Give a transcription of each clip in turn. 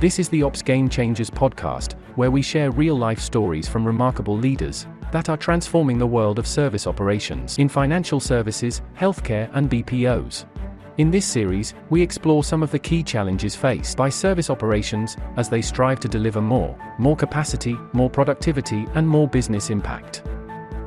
This is the Ops Game Changers podcast, where we share real-life stories from remarkable leaders that are transforming the world of service operations in financial services, healthcare, and BPOs. In this series, we explore some of the key challenges faced by service operations as they strive to deliver more capacity, more productivity, and more business impact.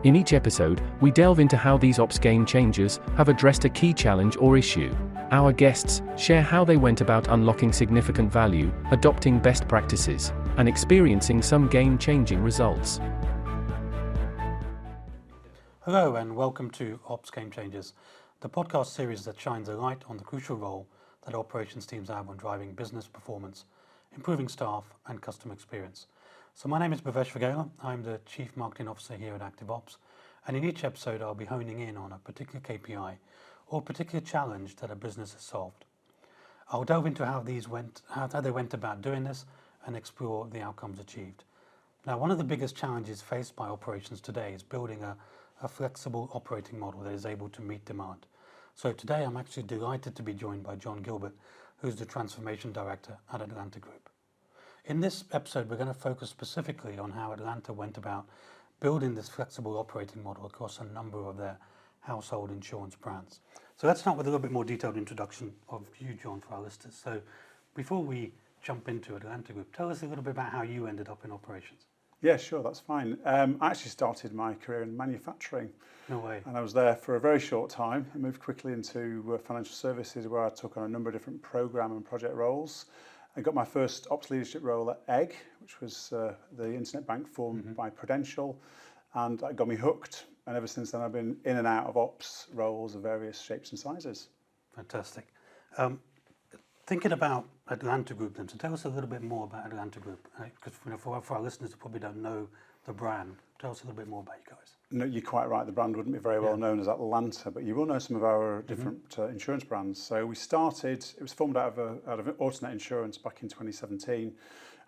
In each episode, we delve into how these Ops Game Changers have addressed a key challenge or issue. Our guests share how they went about unlocking significant value, adopting best practices, and experiencing some game-changing results. Hello and welcome to Ops Game Changers, the podcast series that shines a light on the crucial role that operations teams have on driving business performance, improving staff and customer experience. So my name is Bhavesh Vaghela. I'm the Chief Marketing Officer here at ActiveOps, and in each episode I'll be honing in on a particular KPI or a particular challenge that a business has solved. I'll delve into how they went about doing this and explore the outcomes achieved. Now, one of the biggest challenges faced by operations today is building a flexible operating model that is able to meet demand. So today I'm actually delighted to be joined by John Gilbert, who's the Transformation Director at Atlanta Group. In this episode, we're going to focus specifically on how Atlanta went about building this flexible operating model across a number of their household insurance brands. So let's start with a little bit more detailed introduction of you, John, for our listeners. So before we jump into Atlanta Group, tell us a little bit about how you ended up in operations. Yeah, sure, that's fine. I actually started my career in manufacturing. No way. And I was there for a very short time. I moved quickly into financial services, where I took on a number of different program and project roles. I got my first ops leadership role at Egg, which was the internet bank formed by Prudential, and that got me hooked. And ever since then, I've been in and out of ops roles of various shapes and sizes. Fantastic. Thinking about Atlanta Group then, so tell us a little bit more about Atlanta Group, because for our listeners who probably don't know the brand, tell us a little bit more about you guys. No, you're quite right. The brand wouldn't be very well known as Atlanta, but you will know some of our different insurance brands. So we started, it was formed out of Autonet Insurance back in 2017,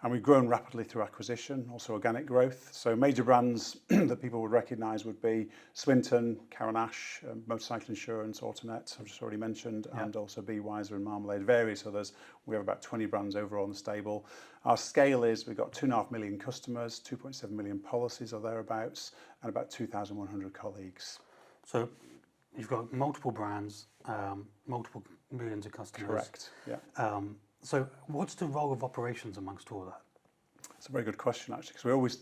and we've grown rapidly through acquisition, also organic growth. So major brands that people would recognise would be Swinton, Caranash, Motorcycle Insurance, Autonet, I've just already mentioned, and also Be Wiser and Marmalade, various others. We have about 20 brands overall in the stable. Our scale is we've got 2.5 million customers, 2.7 million policies or thereabouts, and about 2,100 colleagues. So you've got multiple brands, multiple millions of customers. Correct, yeah. So what's the role of operations amongst all that? It's a very good question, actually, because we always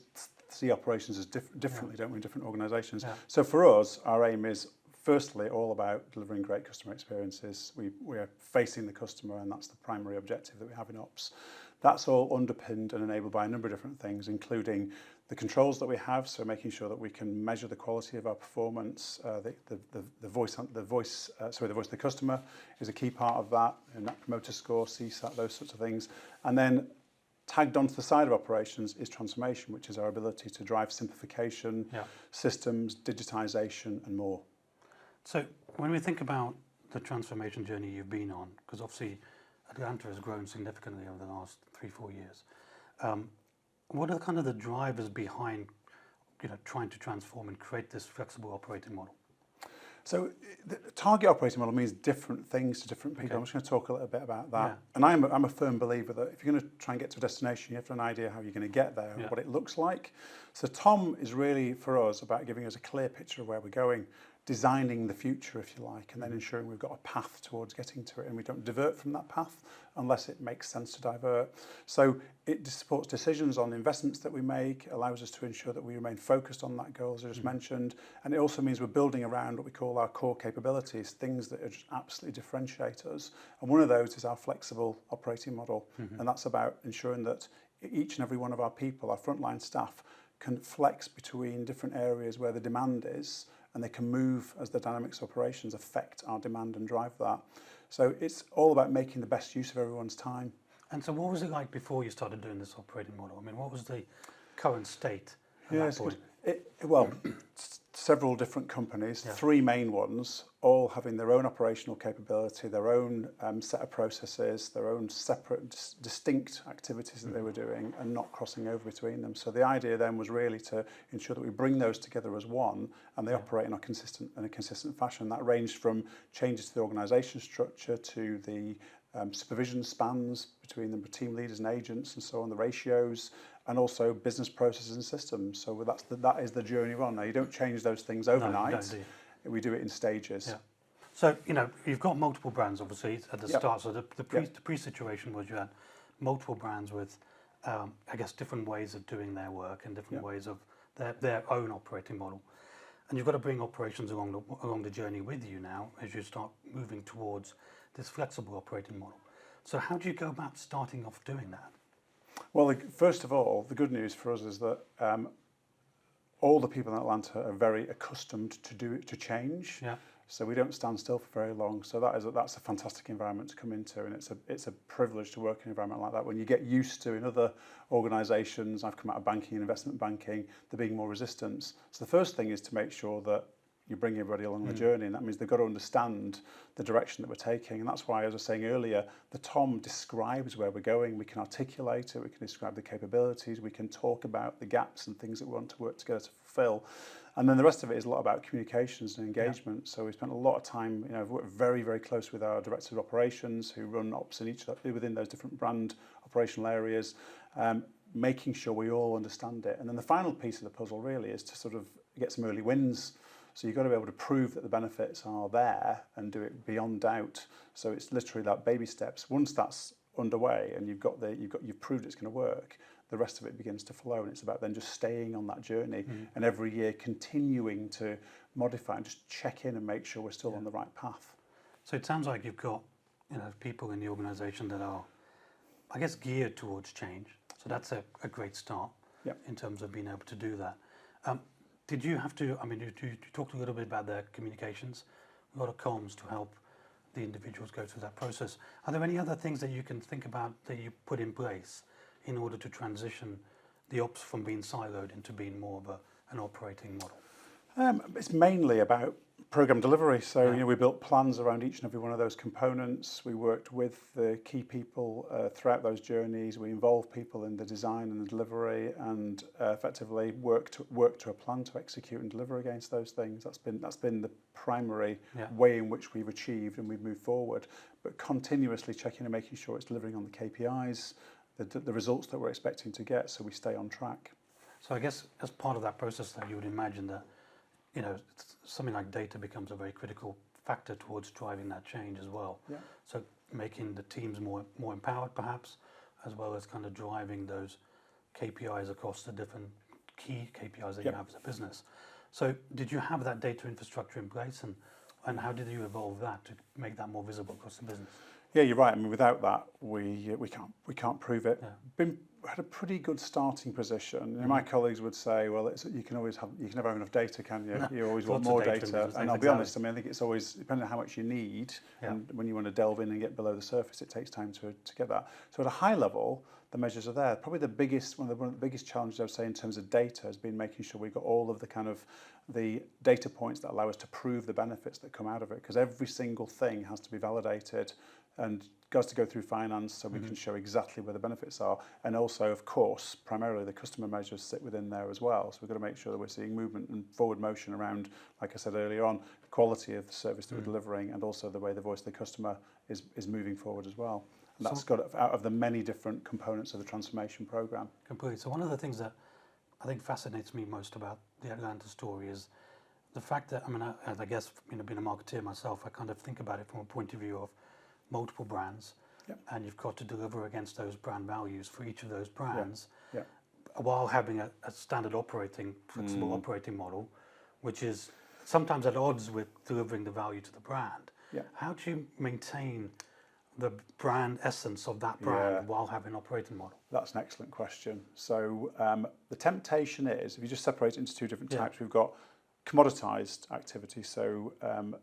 see operations as differently, don't we, in different organisations. Yeah. So for us, our aim is firstly all about delivering great customer experiences. We are facing the customer, and that's the primary objective that we have in ops. That's all underpinned and enabled by a number of different things, including the controls that we have, so making sure that we can measure the quality of our performance. The voice of the customer is a key part of that, and Net Promoter Score, CSAT, those sorts of things. And then tagged onto the side of operations is transformation, which is our ability to drive simplification, systems, digitization, and more. So when we think about the transformation journey you've been on, because obviously Atlanta has grown significantly over the last 3-4 years, what are kind of the drivers behind trying to transform and create this flexible operating model? So the target operating model means different things to different people. Okay. I'm just going to talk a little bit about that. Yeah. And I'm a firm believer that if you're going to try and get to a destination, you have to have an idea how you're going to get there and what it looks like. So Tom is really, for us, about giving us a clear picture of where we're going, designing the future, if you like, and then ensuring we've got a path towards getting to it, and we don't divert from that path unless it makes sense to divert. So it supports decisions on investments that we make, allows us to ensure that we remain focused on that goal, as I just mentioned, and it also means we're building around what we call our core capabilities, things that just absolutely differentiate us. And one of those is our flexible operating model, and that's about ensuring that each and every one of our people, our frontline staff, can flex between different areas where the demand is, and they can move as the dynamics of operations affect our demand and drive that. So it's all about making the best use of everyone's time. And so what was it like before you started doing this operating model? I mean, what was the current state at that point? Several different companies, 3 main ones, all having their own operational capability, their own set of processes, their own separate, distinct activities that they were doing, and not crossing over between them. So the idea then was really to ensure that we bring those together as one, and they operate in a consistent fashion. That ranged from changes to the organisation structure to the supervision spans between the team leaders and agents and so on, the ratios, and also business processes and systems. So that is the journey we're on. Now, you don't change those things overnight. No, you don't, do you? We do it in stages. Yeah. So, you've got multiple brands, obviously, at the Yep. start. So the pre-situation was you had multiple brands with, I guess, different ways of doing their work and different ways of their own operating model. And you've got to bring operations along the journey with you now as you start moving towards this flexible operating model. So how do you go about starting off doing that? Well, first of all, the good news for us is that all the people in Atlanta are very accustomed to change. Yeah. So we don't stand still for very long. So that's a fantastic environment to come into, and it's a privilege to work in an environment like that. When you get used to in other organisations, I've come out of banking and investment banking, there being more resistance. So the first thing is to make sure that you bring everybody along the journey, and that means they've got to understand the direction that we're taking. And that's why, as I was saying earlier, the TOM describes where we're going. We can articulate it, we can describe the capabilities, we can talk about the gaps and things that we want to work together to fulfill. And then the rest of it is a lot about communications and engagement. Yeah. So we spent a lot of time, I've worked very, very close with our director of operations who run ops within those different brand operational areas, making sure we all understand it. And then the final piece of the puzzle really is to sort of get some early wins. So you've got to be able to prove that the benefits are there and do it beyond doubt. So it's literally that baby steps. Once that's underway and you've proved it's going to work, the rest of it begins to flow, and it's about then just staying on that journey and every year continuing to modify and just check in and make sure we're still on the right path. So it sounds like you've got people in the organisation that are, I guess, geared towards change. So that's a great start in terms of being able to do that. Did you have to, you talked a little bit about the communications, a lot of comms to help the individuals go through that process. Are there any other things that you can think about that you put in place in order to transition the ops from being siloed into being more of an operating model? It's mainly about program delivery. So we built plans around each and every one of those components. We worked with the key people throughout those journeys. We involved people in the design and the delivery, and effectively worked to a plan to execute and deliver against those things. That's been the primary way in which we've achieved and we've moved forward. But continuously checking and making sure it's delivering on the KPIs, the results that we're expecting to get, so we stay on track. So I guess as part of that process, that you would imagine that something like data becomes a very critical factor towards driving that change as well. Yeah. So making the teams more empowered, perhaps, as well as kind of driving those KPIs across the different key KPIs that you have as a business. So did you have that data infrastructure in place, and how did you evolve that to make that more visible across the business? Yeah, you're right. Without that, we can't prove it. Yeah. Had a pretty good starting position. My colleagues would say, "Well, you can never have enough data, can you? No. You always want more data." And I'll be honest. I think it's always depending on how much you need, and when you want to delve in and get below the surface, it takes time to get that. So at a high level, the measures are there. Probably one of the biggest challenges I would say in terms of data has been making sure we've got all of the data points that allow us to prove the benefits that come out of it, because every single thing has to be validated and has to go through finance so we can show exactly where the benefits are. And also, of course, primarily the customer measures sit within there as well. So we've got to make sure that we're seeing movement and forward motion around, like I said earlier on, the quality of the service that we're delivering, and also the way the voice of the customer is moving forward as well. And that's got out of the many different components of the transformation program. Completely. So one of the things that I think fascinates me most about the Atlanta story is the fact that, I guess, being a marketeer myself, I kind of think about it from a point of view of multiple brands, and you've got to deliver against those brand values for each of those brands, while having a standard flexible operating model, which is sometimes at odds with delivering the value to the brand. Yeah. How do you maintain the brand essence of that brand while having an operating model? That's an excellent question. So the temptation is, if you just separate it into two different types, we've got commoditized activity, so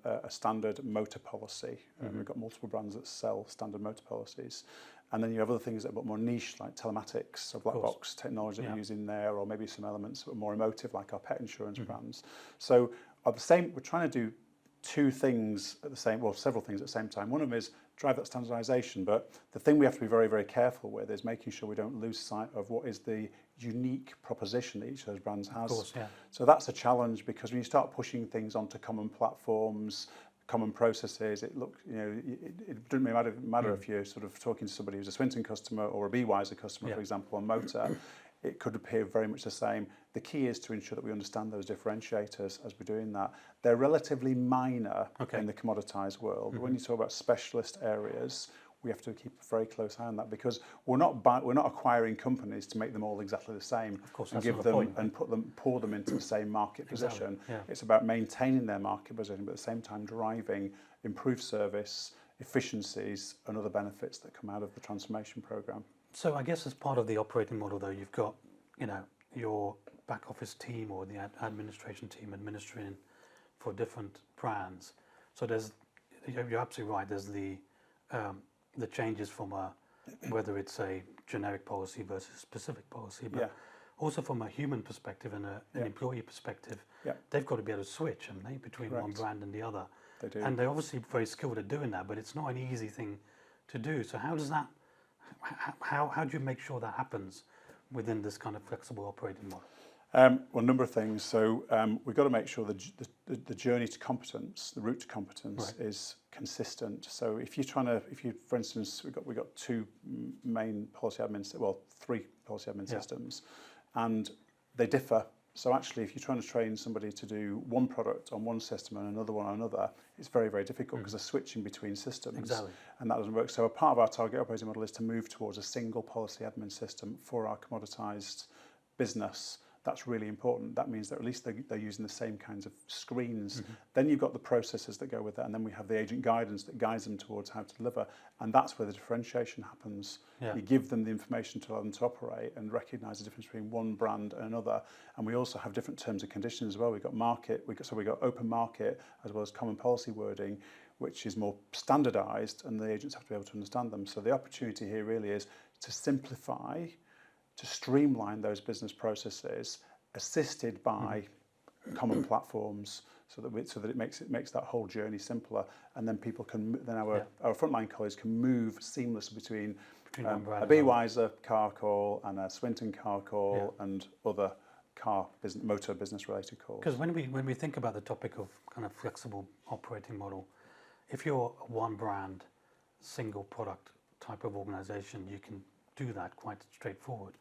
a standard motor policy. We've got multiple brands that sell standard motor policies. And then you have other things that are a bit more niche, like telematics or black box technology that we use in there, or maybe some elements that are more emotive, like our pet insurance brands. So we're trying to do several things at the same time. One of them is drive that standardization, but the thing we have to be very, very careful with is making sure we don't lose sight of what is the unique proposition that each of those brands has. Of course, So that's a challenge, because when you start pushing things onto common platforms, common processes. It looks, it doesn't matter if you're sort of talking to somebody who's a Swinton customer or a BeWiser customer, for example, on motor. It could appear very much the same. The key is to ensure that we understand those differentiators as we're doing that. They're relatively minor in the commoditized world. But when you talk about specialist areas, we have to keep a very close eye on that, because we're not acquiring companies to make them all exactly the same, of course, and give them and pour them into the same market position. It's about maintaining their market position, but at the same time driving improved service, efficiencies, and other benefits that come out of the transformation program. So I guess as part of the operating model, though, you've got, your back office team or the administration team administering for different brands. So you're absolutely right. There's the changes from whether it's a generic policy versus specific policy, but also from a human perspective and an employee perspective, they've got to be able to switch, haven't they, between one brand and the other. They do. And they're obviously very skilled at doing that, but it's not an easy thing to do. So how does that? How do you make sure that happens within this kind of flexible operating model? Well, a number of things. So we've got to make sure the journey to competence, the route to competence, is consistent. So for instance, we got two main policy admin, three policy admin systems, and they differ. So actually, if you're trying to train somebody to do one product on one system and another one on another, it's very, very difficult because they're switching between systems. Exactly. And that doesn't work. So a part of our target operating model is to move towards a single policy admin system for our commoditized business. That's really important. That means that at least they're using the same kinds of screens. Then you've got the processes that go with that, and then we have the agent guidance that guides them towards how to deliver. And that's where the differentiation happens. You give them the information to allow them to operate and recognise the difference between one brand and another. And we also have different terms and conditions as well. We've got open market as well as common policy wording, which is more standardised, and the agents have to be able to understand them. So the opportunity here really is to simplify, to streamline those business processes, assisted by common platforms, so that it makes that whole journey simpler, and then our frontline colleagues can move seamlessly between a BeWiser car call and a Swinton car call and other motor business related calls. Because when we think about the topic of kind of flexible operating model, if you're a one brand, single product type of organisation, you can do that quite straightforward.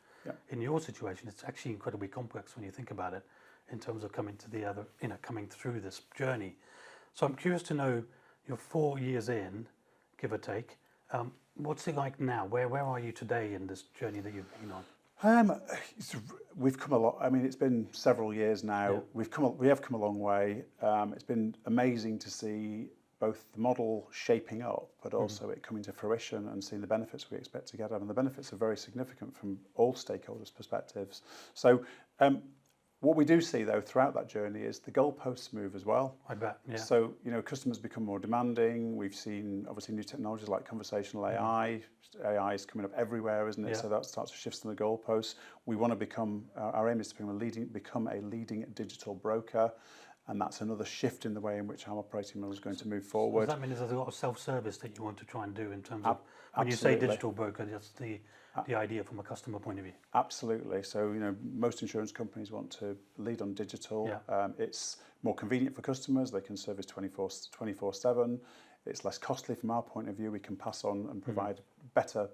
In your situation, it's actually incredibly complex when you think about it, in terms of coming through this journey. So I'm curious to know, you're 4 years in, give or take. What's it like now? Where are you today in this journey that you've been on? We've come a lot. I mean, it's been several years now. We have come a long way. It's been amazing to see both the model shaping up, but also it coming to fruition and seeing the benefits we expect to get. I mean, the benefits are very significant from all stakeholders' perspectives. So what we do see, though, throughout that journey is the goalposts move as well. I bet, yeah. So, customers become more demanding. We've seen, obviously, new technologies like conversational AI. AI is coming up everywhere, isn't it? So that starts to shift some of the goalposts. We want to our aim is to become a leading digital broker. And that's another shift in the way in which our operating model is going to move forward. Does that mean there's a lot of self-service that you want to try and do in terms of, when you say digital broker, that's the idea from a customer point of view? Absolutely. So, most insurance companies want to lead on digital. It's more convenient for customers. They can service 24/7. It's less costly from our point of view. We can pass on and provide better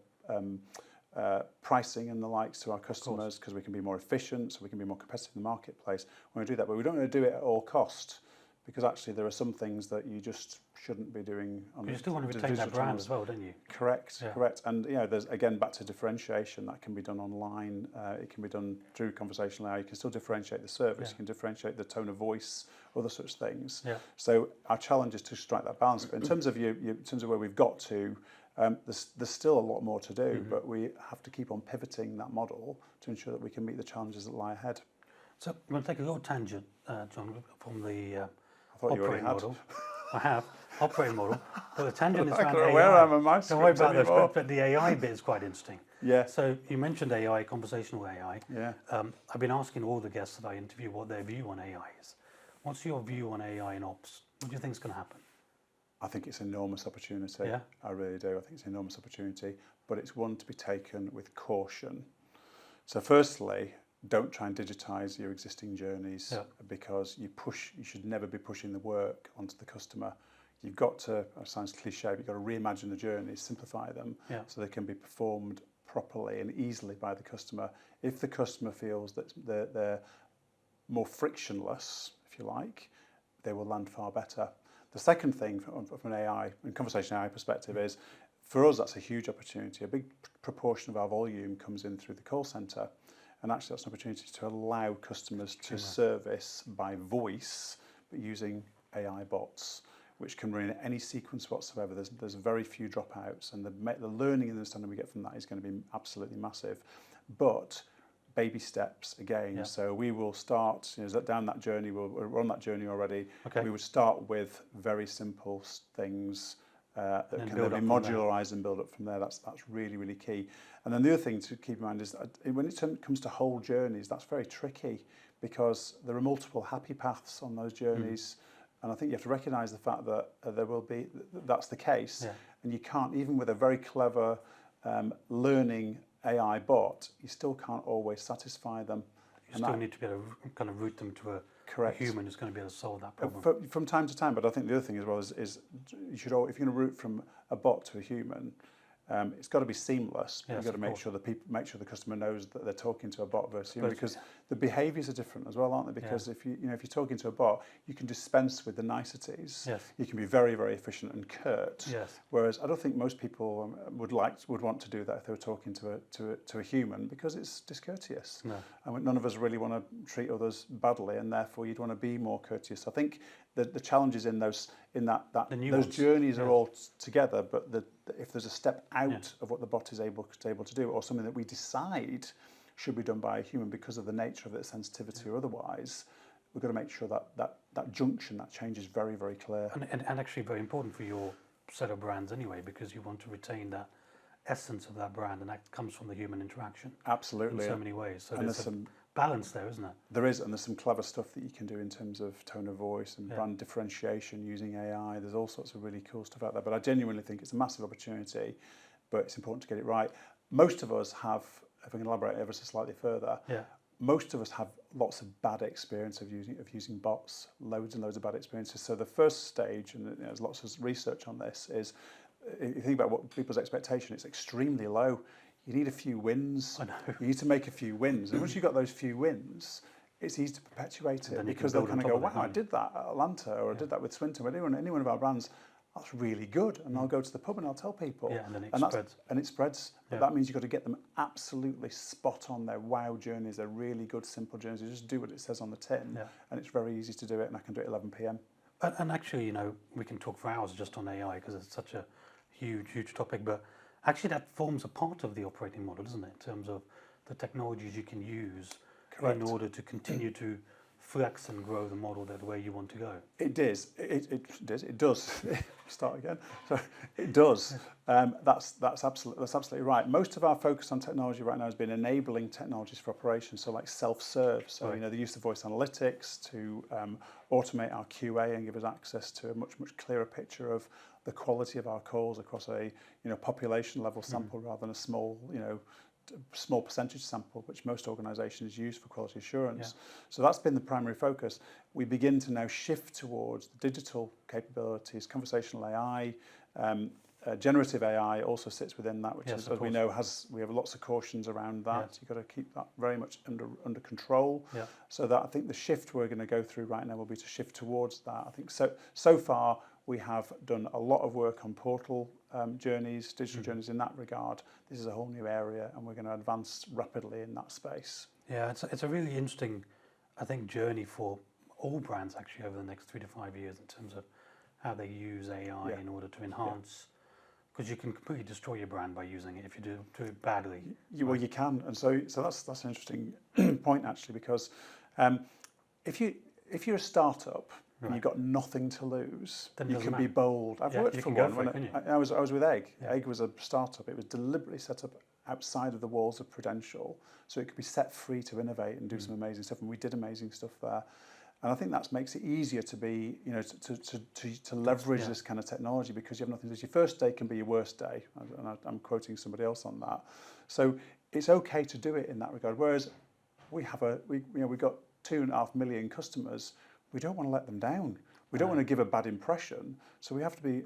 pricing and the likes to our customers, because we can be more efficient, so we can be more competitive in the marketplace when we do that. But we don't want to do it at all cost, because actually there are some things that you just shouldn't be doing on you still want to retain that brand as well, don't you? Correct. And there's, again, back to differentiation. That can be done online. It can be done through conversational AI. You can still differentiate the service. You can differentiate the tone of voice, other such things. So our challenge is to strike that balance. But in terms of in terms of where we've got to, there's still a lot more to do, but we have to keep on pivoting that model to ensure that we can meet the challenges that lie ahead. So I'm going to take a little tangent, John, from the I thought you already had. Model. I have, operating model. But the tangent is around AI. where I am on my Don't worry script about anymore. that, but the AI bit is quite interesting. So you mentioned AI, conversational AI. I've been asking all the guests that I interview what their view on AI is. What's your view on AI in ops? What do you think is going to happen? I think it's an enormous opportunity. I really do. I think it's an enormous opportunity, but it's one to be taken with caution. So firstly, don't try and digitize your existing journeys, because you should never be pushing the work onto the customer. you've got to, it sounds cliche, but you've got to reimagine the journeys, simplify them so they can be performed properly and easily by the customer. If the customer feels that they're more frictionless, if you like, they will land far better. The second thing from an AI and conversation AI perspective is, for us, that's a huge opportunity. A big proportion of our volume comes in through the call centre, and actually that's an opportunity to allow customers to service by voice, but using AI bots, which can run in any sequence whatsoever. There's very few dropouts, and the learning and understanding we get from that is going to be absolutely massive. But baby steps again. So we will start down that journey. We're on that journey already. We would start with very simple things that can then be modularized and build up from there. That's really, really key. And then the other thing to keep in mind is that when it comes to whole journeys, that's very tricky because there are multiple happy paths on those journeys. And I think you have to recognise the fact that that's the case. And you can't, even with a very clever learning AI bot, you still can't always satify them. You still need to be able to kind of route them to a human who's going to be able to solve that problem. From time to time, but I think the other thing as well is you should, if you're going to route from a bot to a human, it's got to be seamless. You've got to make sure the customer knows that they're talking to a bot versus human, because the behaviours are different as well, aren't they? Because if you're talking to a bot, you can dispense with the niceties. You can be very, very efficient and curt. Whereas I don't think most people would want to do that if they were talking to a human, because it's discourteous. And none of us really want to treat others badly, and therefore you'd want to be more courteous. I think the challenges in those journeys are all together, but if there's a step out of what the bot is able to do, or something that we decide should be done by a human because of the nature of its sensitivity or otherwise, we've got to make sure that junction, that change is very, very clear. And actually very important for your set of brands anyway, because you want to retain that essence of that brand, and that comes from the human interaction. Absolutely. In so many ways. So there's some balance there, isn't there? There is, and there's some clever stuff that you can do in terms of tone of voice and brand differentiation using AI. There's all sorts of really cool stuff out there. But I genuinely think it's a massive opportunity, but it's important to get it right. Most of us have, if I can elaborate ever so slightly further, most of us have lots of bad experience of using bots, loads and loads of bad experiences. So the first stage, and there's lots of research on this, is if you think about what people's expectation, it's extremely low. You need a few wins. I know. You need to make a few wins. And once you've got those few wins, it's easy to perpetuate it, because they'll kind of go, wow, I did that at Atlanta, or I did that with Swinton, or any one of our brands. That's really good. And I'll go to the pub and I'll tell people. And then it spreads. And it spreads. But that means you've got to get them absolutely spot on. Their wow journeys. They're really good, simple journeys. You just do what it says on the tin. And it's very easy to do it. And I can do it at 11 p.m. And actually, we can talk for hours just on AI, because it's such a huge, huge topic. But actually, that forms a part of the operating model, isn't it? In terms of the technologies you can use in order to continue to flex and grow the model that way you want to go. It is. It does. Start again. So it does. That's absolutely right. Most of our focus on technology right now has been enabling technologies for operations. So like self-serve. So the use of voice analytics to automate our QA and give us access to a much clearer picture of the quality of our calls across a population level sample rather than a small percentage sample, which most organisations use for quality assurance. So that's been the primary focus. We begin to now shift towards the digital capabilities. Conversational AI, generative AI also sits within that, which is, as we know, we have lots of cautions around that. You've got to keep that very much under control. So that I think the shift we're going to go through right now will be to shift towards that. I think so far we have done a lot of work on portal journeys, digital journeys in that regard. This is a whole new area, and we're going to advance rapidly in that space. Yeah, it's a really interesting, I think, journey for all brands actually over the next 3 to 5 years in terms of how they use AI in order to enhance. Because you can completely destroy your brand by using it if you do it badly. Well, you can, and so that's an interesting point actually, because if you're a startup. And you've got nothing to lose. Then you can be bold. I've worked for one. I was with Egg. Egg was a startup. It was deliberately set up outside of the walls of Prudential, so it could be set free to innovate and do some amazing stuff. And we did amazing stuff there. And I think that makes it easier to be, to leverage this kind of technology, because you have nothing to lose. Your first day can be your worst day, and I'm quoting somebody else on that. So it's okay to do it in that regard. Whereas we've got 2.5 million customers. We don't want to let them down. We don't want to give a bad impression, so we have to be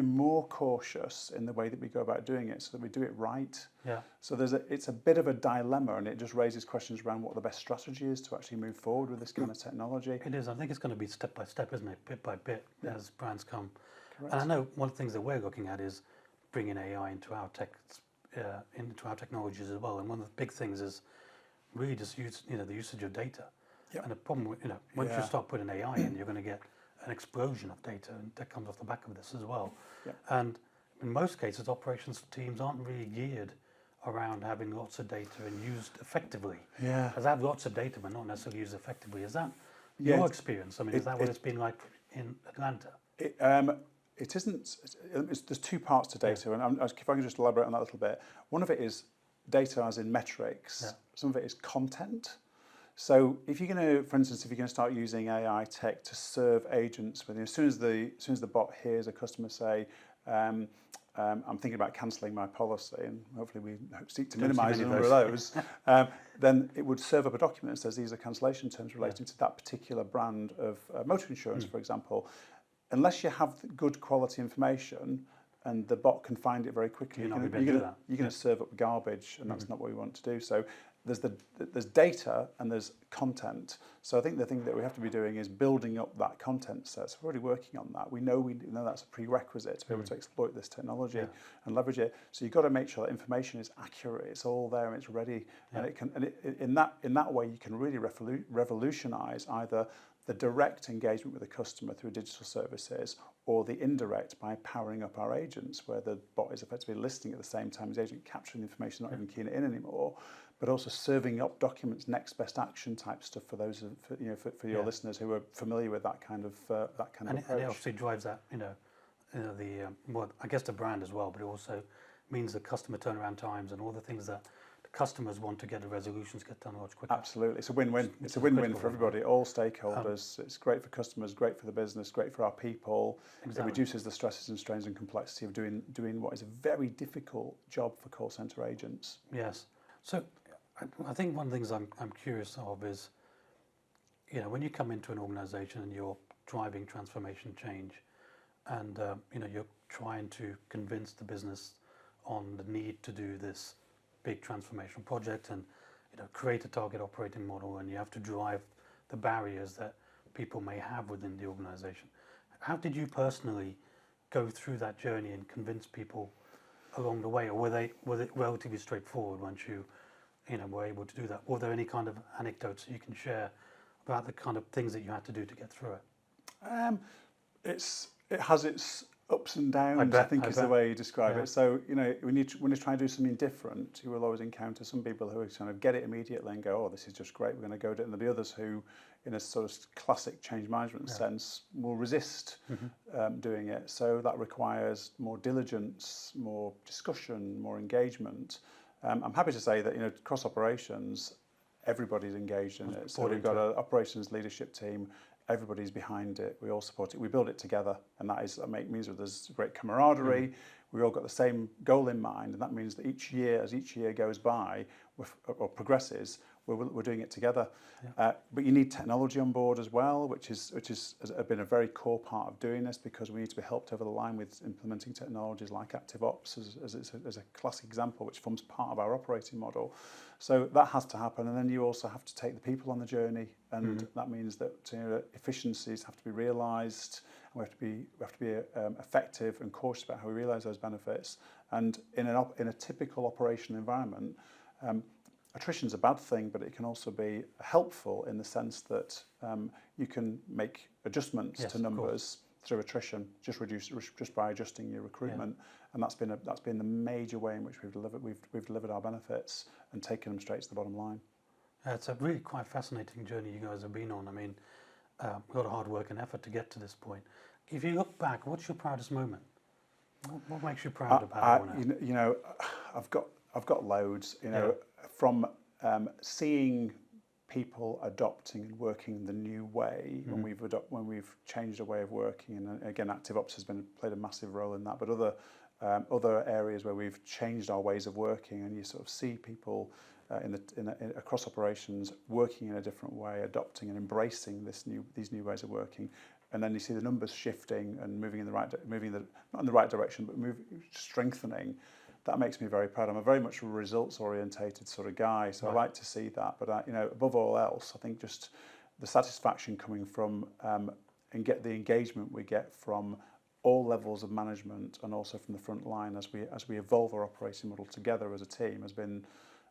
more cautious in the way that we go about doing it, so that we do it right. Yeah. So it's a bit of a dilemma, and it just raises questions around what the best strategy is to actually move forward with this kind of technology. It is. I think it's going to be step by step, isn't it? Bit by bit, as brands come. Correct. And I know one of the things that we're looking at is bringing AI into our technologies as well. And one of the big things is really just the usage of data. Yep. And the problem, once you start putting AI in, you're going to get an explosion of data, and that comes off the back of this as well. Yep. And in most cases, operations teams aren't really geared around having lots of data and used effectively. Yeah. As I have lots of data, but not necessarily used effectively. Is that your experience? I mean, is that what it's been like in Atlanta? It isn't. There's two parts to data, and if I can just elaborate on that a little bit. One of it is data as in metrics. Yeah. Some of it is content. So if you're going to, for instance, if you're going to start using AI tech to serve agents, as soon as the bot hears a customer say, I'm thinking about cancelling my policy, and hopefully we seek to minimise the number of those, then it would serve up a document that says these are cancellation terms relating to that particular brand of motor insurance, for example. Unless you have good quality information and the bot can find it very quickly, you're going to serve up garbage, and that's not what we want to do. So there's data and there's content. So I think the thing that we have to be doing is building up that content set. So we're already working on that. We know that's a prerequisite to be able to exploit this technology and leverage it. So you've got to make sure that information is accurate. It's all there and it's ready, and it can. And in that way, you can really revolutionise either the direct engagement with the customer through digital services, or the indirect by powering up our agents, where the bot is effectively listening at the same time as the agent, capturing the information, not even keying it in anymore, but also serving up documents, next best action type stuff for those for your listeners who are familiar with that kind of approach. And it obviously drives that I guess the brand as well, but it also means the customer turnaround times and all the things that customers want to get the resolutions get done much quicker. Absolutely, it's a win-win. It's a win-win for everybody, all stakeholders. It's great for customers, great for the business, great for our people. Exactly. It reduces the stresses and strains and complexity of doing what is a very difficult job for call centre agents. Yes. So I think one of the things I'm curious of is, when you come into an organisation and you're driving transformation change, and you're trying to convince the business on the need to do this big transformational project and create a target operating model, and you have to drive the barriers that people may have within the organization. How did you personally go through that journey and convince people along the way, or was it relatively straightforward once you were able to do that? Were there any kind of anecdotes that you can share about the kind of things that you had to do to get through it? It has its ups and downs, I think is the way you describe it. So, when you try and do something different, you will always encounter some people who kind of get it immediately and go, oh, this is just great, we're going to go do it. And there'll be others who, in a sort of classic change management sense, will resist doing it. So that requires more diligence, more discussion, more engagement. I'm happy to say that, across operations, everybody's engaged in it. So we've got an operations leadership team. Everybody's behind it. We all support it. We build it together, and that means that there's great camaraderie. We all got the same goal in mind, and that means that as each year goes by or progresses, we're doing it together. Yeah. But you need technology on board as well, which has been a very core part of doing this, because we need to be helped over the line with implementing technologies like ActiveOps as a classic example, which forms part of our operating model. So that has to happen, and then you also have to take the people on the journey, and that means that efficiencies have to be realised, and we have to be effective and cautious about how we realise those benefits. And in a typical operational environment, attrition's a bad thing, but it can also be helpful in the sense that you can make adjustments to numbers through attrition, just by adjusting your recruitment, and that's been the major way in which we've delivered our benefits and taken them straight to the bottom line. It's a really quite fascinating journey you guys have been on. I mean, a lot of hard work and effort to get to this point. If you look back, what's your proudest moment? What makes you proud about it? I've got loads. From seeing people adopting and working the new way when we've changed our way of working, and again, ActiveOps has played a massive role in that. But other areas where we've changed our ways of working, and you sort of see people across operations working in a different way, adopting and embracing these new ways of working. and then you see the numbers shifting and moving in the right, not in the right direction, but strengthening. That makes me very proud. I'm a very much results-orientated sort of guy, so I like to see that. But above all else, I think just the satisfaction coming from and get the engagement we get from all levels of management and also from the front line as we evolve our operating model together as a team has been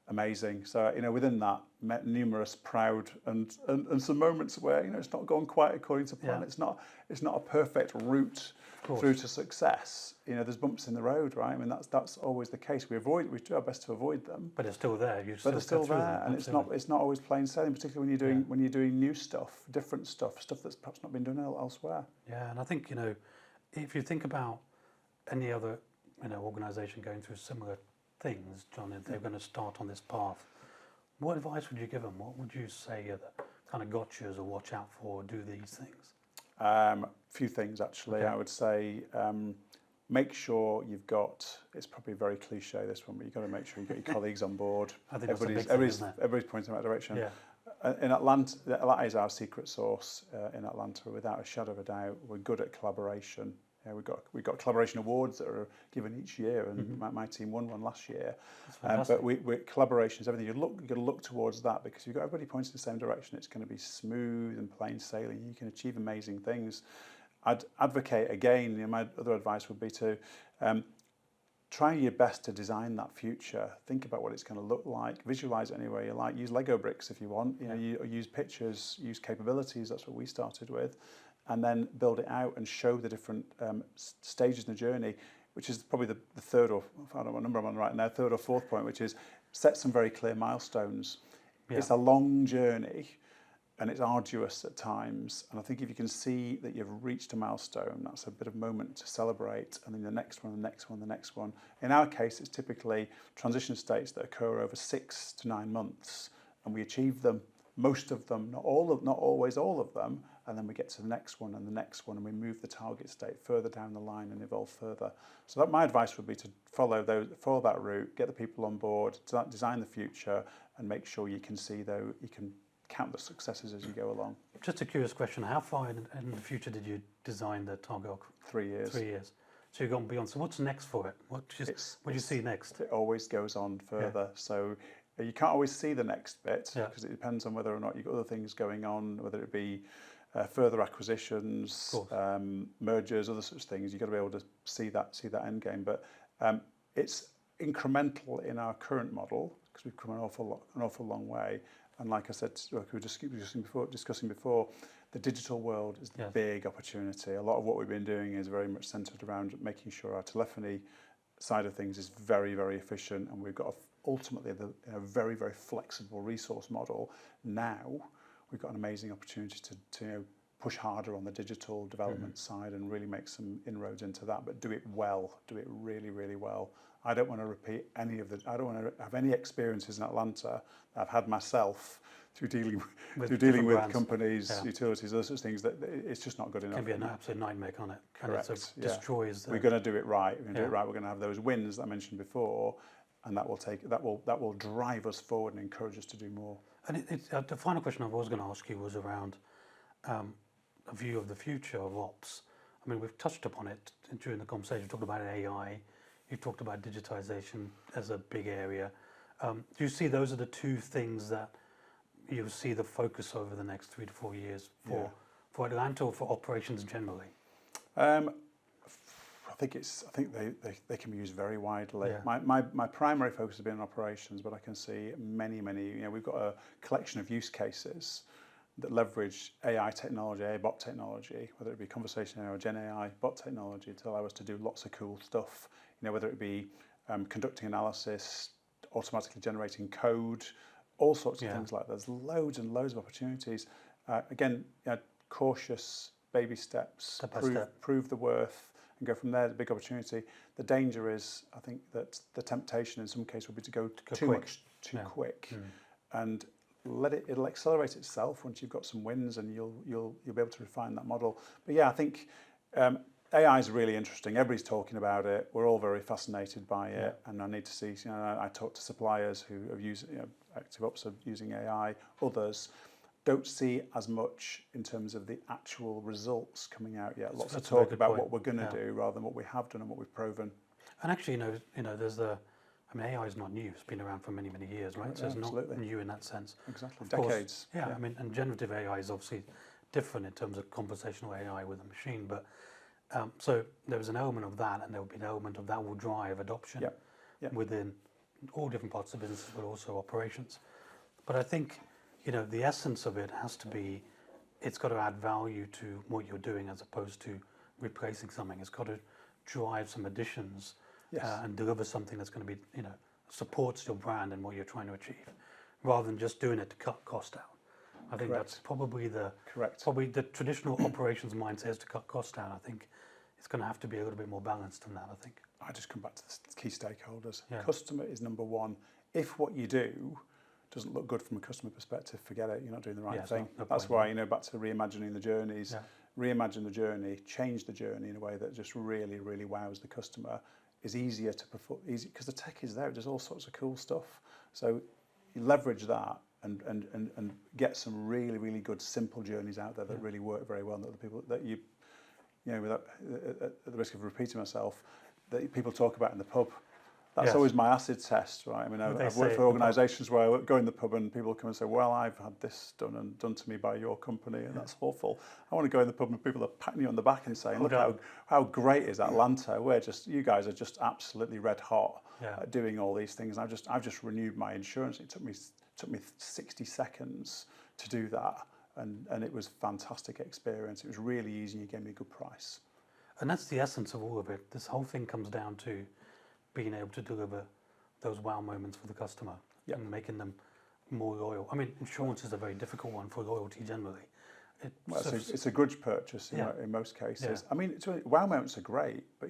amazing. So within that, met numerous proud and some moments where it's not gone quite according to plan. Yeah. It's not a perfect route through to success. There's bumps in the road, right? I mean that's always the case. We do our best to avoid them. But it's still there. But they're still there, and it's not always plain sailing, particularly when you're doing new stuff, different stuff that's perhaps not been done elsewhere. Yeah, and I think if you think about any other organisation going through similar things, John, if they're going to start on this path, what advice would you give them? What would you say are the kind of gotchas or watch out for, or do these things? Few things actually. Okay. I would say make sure you've got. It's probably very cliche this one, but you've got to make sure you've got your colleagues on board. I think everybody's pointing in that direction. Yeah. In Atlanta, that is our secret sauce. In Atlanta, without a shadow of a doubt, we're good at collaboration. We've got collaboration awards that are given each year, and my team won one last year. But collaboration is everything. You've got to look towards that, because if you've got everybody pointing in the same direction, it's going to be smooth and plain sailing. You can achieve amazing things. I'd advocate again. My other advice would be to try your best to design that future. Think about what it's going to look like. Visualize it any way you like. Use Lego bricks if you want. Use pictures. Use capabilities. That's what we started with. And then build it out and show the different stages in the journey, which is probably the third, or I don't know what number I'm on right now, third or fourth point, which is set some very clear milestones. Yeah. It's a long journey and it's arduous at times. And I think if you can see that you've reached a milestone, that's a bit of moment to celebrate. And then the next one, the next one, the next one. In our case, it's typically transition states that occur over 6 to 9 months, and we achieve them. Most of them, not always all of them, and then we get to the next one and the next one, and we move the target state further down the line and evolve further. So my advice would be to follow that route, get the people on board, design the future, and make sure you can see you can count the successes as you go along. Just a curious question: how far in the future did you design the target? 3 years. 3 years. So you've gone beyond. So what's next for it? What do you see next? It always goes on further. Yeah. So you can't always see the next bit, because it depends on whether or not you've got other things going on, whether it be further acquisitions, mergers, other such things. You've got to be able to see that end game. But it's incremental in our current model, because we've come an awful long way. And like I said, like we were discussing before, the digital world is the big opportunity. A lot of what we've been doing is very much centred around making sure our telephony side of things is very, very efficient, and we've got ultimately a very, very flexible resource model. Now we've got an amazing opportunity to push harder on the digital development side and really make some inroads into that, but do it well, do it really, really well. I don't want to repeat I don't want to have any experiences in Atlanta that I've had myself through dealing with companies, utilities, those sorts of things. That it's just not good enough. It can be an absolute nightmare, can't it? Correct. And it destroys. We're going to do it right. We're going to do it right. We're going to have those wins that I mentioned before, and that will drive us forward and encourage us to do more. And the final question I was going to ask you was around a view of the future of ops. I mean, we've touched upon it during the conversation. We talked about AI. You talked about digitization as a big area. Do you see those are the two things that you'll see the focus over the next 3 to 4 years for Atlanta, or for operations generally? I think they can be used very widely. Yeah. My primary focus has been on operations, but I can see many. We've got a collection of use cases that leverage AI technology, AI bot technology, whether it be conversational or Gen AI bot technology, to allow us to do lots of cool stuff. Whether it be conducting analysis, automatically generating code, all sorts of things like that. There's loads and loads of opportunities. Again, cautious baby steps, prove the worth, and go from there. The big opportunity. The danger is, I think, that the temptation in some cases will be to go too quick, and it'll accelerate itself once you've got some wins, and you'll be able to refine that model. But I think AI is really interesting. Everybody's talking about it. We're all very fascinated by it, and I need to see. I talk to suppliers who have used ActiveOps are using AI, others. don't see as much in terms of the actual results coming out yet. Lots of That's a very talk good about point. what we're going to do rather than what we have done and what we've proven. And actually, there's AI is not new. It's been around for many, many years, right? So it's absolutely. not new in that sense. Exactly, Of course, decades. yeah, I mean, and generative AI is obviously different in terms of conversational AI with a machine, but so there was an element of that, and there will be an element of that will drive adoption within all different parts of businesses, but also operations. But I think, the essence of it has to be, it's got to add value to what you're doing as opposed to replacing something. It's got to drive some additions and deliver something that's going to be, supports your brand and what you're trying to achieve, rather than just doing it to cut cost out. I think that's probably the traditional operations mindset is to cut cost down. I think it's going to have to be a little bit more balanced than that, I think. I just come back to the key stakeholders. Yeah. Customer is number one. If what you do doesn't look good from a customer perspective, forget it. You're not doing the right thing. That's why, back to reimagining the journeys. Reimagine the journey, change the journey in a way that just really, really wows the customer. Is easier to perform, because the tech is there. It does all sorts of cool stuff. So you leverage that and get some really, really good simple journeys out there that really work very well. And that the people that without at the risk of repeating myself, that people talk about in the pub. That's always my acid test, right? I mean, I've worked for organisations where I go in the pub and people come and say, well, I've had this done to me by your company, and that's awful. I want to go in the pub and people are patting you on the back and saying, look how great is Atlanta? You guys are just absolutely red hot at doing all these things. I've just renewed my insurance. It took me 60 seconds to do that, and it was a fantastic experience. It was really easy. You gave me a good price. And that's the essence of all of it. This whole thing comes down to being able to deliver those wow moments for the customer and making them more loyal. I mean, insurance is a very difficult one for loyalty generally. It's a grudge purchase in most cases. I mean, wow moments are great, but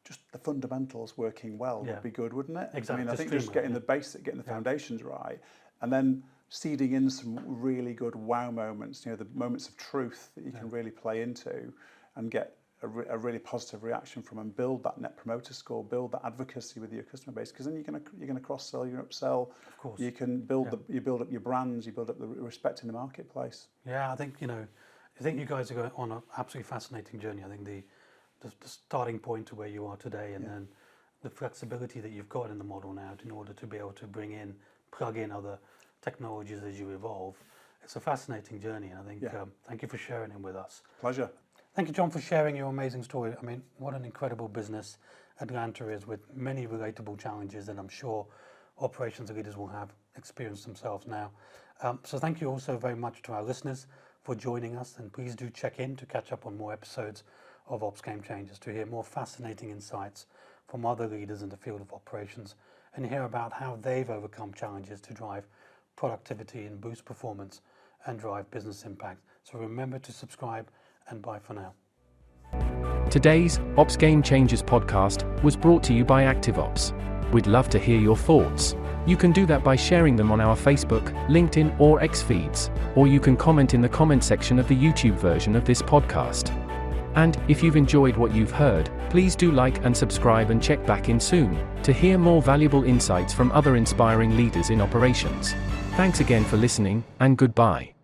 just the fundamentals working well would be good, wouldn't it? Exactly. I mean, I think just getting the foundations right, and then seeding in some really good wow moments. The moments of truth that you can really play into, and get a really positive reaction from, and build that net promoter score, build that advocacy with your customer base, because then you're going to cross sell, you're upsell. Of course. You can build you build up your brands, you build up the respect in the marketplace. Yeah, I think you guys are going on an absolutely fascinating journey. I think the starting point to where you are today, and then the flexibility that you've got in the model now in order to be able to plug in other technologies as you evolve. It's a fascinating journey, and I think thank you for sharing it with us. Pleasure. Thank you, John, for sharing your amazing story. I mean, what an incredible business Atlanta is, with many relatable challenges that I'm sure operations leaders will have experienced themselves now. So thank you also very much to our listeners for joining us, and please do check in to catch up on more episodes of Ops Game Changers to hear more fascinating insights from other leaders in the field of operations, and hear about how they've overcome challenges to drive productivity and boost performance and drive business impact. So remember to subscribe, and bye for now. Today's Ops Game Changers podcast was brought to you by ActiveOps. We'd love to hear your thoughts. You can do that by sharing them on our Facebook, LinkedIn, or X feeds, or you can comment in the comment section of the YouTube version of this podcast. And if you've enjoyed what you've heard, please do like and subscribe, and check back in soon to hear more valuable insights from other inspiring leaders in operations. Thanks again for listening, and goodbye.